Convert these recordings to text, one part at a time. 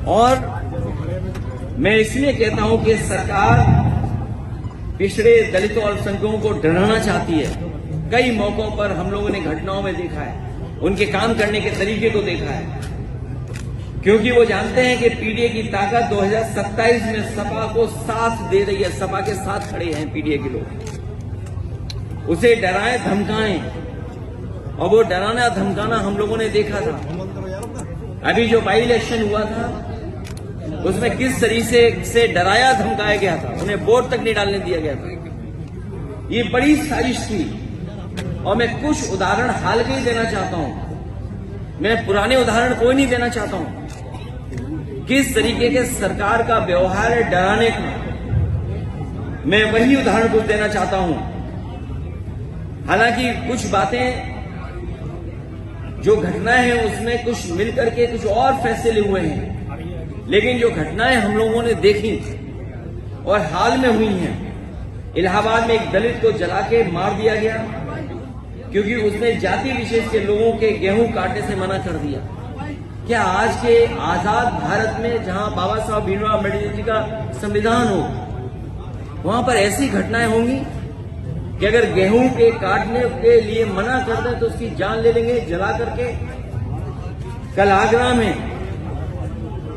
और मैं इसलिए कहता हूं कि सरकार पिछड़े दलितों और अल्पसंख्यकों को डराना चाहती है। कई मौकों पर हम लोगों ने घटनाओं में देखा है, उनके काम करने के तरीके को देखा है, क्योंकि वो जानते हैं कि पीडीए की ताकत 2027 में सपा को साथ दे रही है। सपा के साथ खड़े हैं पीडीए के लोग। उसे डराएं धमकाएं, और वो डराना धमकाना हम लोगों ने देखा था। अभी जो बाई इलेक्शन हुआ था उसमें किस तरीके से डराया धमकाया गया था, उन्हें वोट तक नहीं डालने दिया गया था। ये बड़ी साजिश थी। और मैं कुछ उदाहरण हाल के ही देना चाहता हूं, मैं पुराने उदाहरण कोई नहीं देना चाहता हूं। किस तरीके के सरकार का व्यवहार है डराने का, मैं वही उदाहरण कुछ देना चाहता हूं। हालांकि कुछ बातें जो घटनाएं हैं उसमें कुछ मिलकर के कुछ और फैसले हुए हैं, लेकिन जो घटनाएं हम लोगों ने देखी और हाल में हुई हैं, इलाहाबाद में एक दलित को जला के मार दिया गया क्योंकि उसने जाति विशेष के लोगों के गेहूं काटने से मना कर दिया। क्या आज के आजाद भारत में जहां बाबा साहब भीमराव अम्बेडकर जी का संविधान हो, वहां पर ऐसी घटनाएं होंगी कि अगर गेहूं के काटने के लिए मना कर दें तो उसकी जान ले लेंगे जला करके। कल आगरा में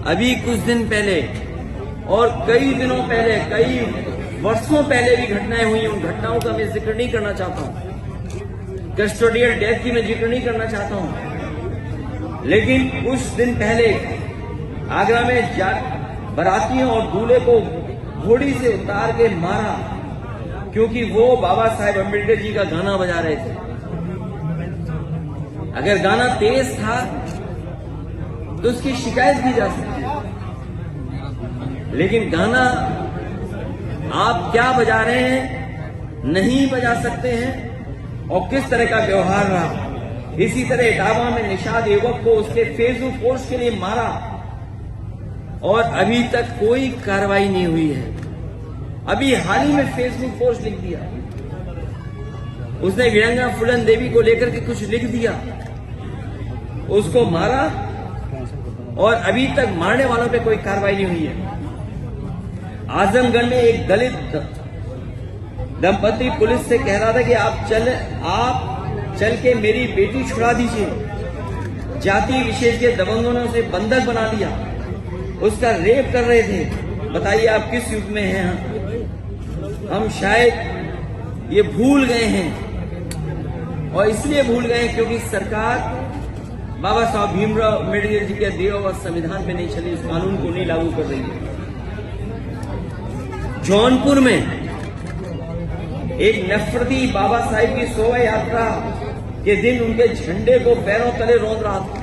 अभी कुछ दिन पहले और कई दिनों पहले, कई वर्षों पहले भी घटनाएं हुई। उन घटनाओं का मैं जिक्र नहीं करना चाहता हूं, कस्टोडियल डेथ की मैं जिक्र नहीं करना चाहता हूं, लेकिन कुछ दिन पहले आगरा में बारातियों और दूल्हे को घोड़ी से उतार के मारा क्योंकि वो बाबा साहेब अम्बेडकर जी का गाना बजा रहे थे। अगर गाना तेज था तो उसकी शिकायत की जा सकती है, लेकिन गाना आप क्या बजा रहे हैं नहीं बजा सकते हैं। और किस तरह का व्यवहार रहा। इसी तरह इटावा में निषाद युवक को उसके फेसबुक पोस्ट के लिए मारा और अभी तक कोई कार्रवाई नहीं हुई है। अभी हाल ही में फेसबुक पोस्ट लिख दिया, उसने वीरांगना फूलन देवी को लेकर के कुछ लिख दिया, उसको मारा और अभी तक मारने वालों पे कोई कार्रवाई नहीं हुई है। आजमगढ़ में एक दलित दंपति पुलिस से कह रहा था कि आप चल के मेरी बेटी छुड़ा दीजिए। जाति विशेष के दबंगों ने उसे बंधक बना लिया, उसका रेप कर रहे थे। बताइए आप किस युग में हैं हम शायद ये भूल गए हैं, और इसलिए भूल गए क्योंकि सरकार बाबा साहब भीमराव अम्बेडकर जी के दिए हुए संविधान पे नहीं चली, इस कानून को नहीं लागू कर रही है। जौनपुर में एक नफरती बाबा साहिब की शोभा यात्रा के दिन उनके झंडे को पैरों तले रौंद रहा था।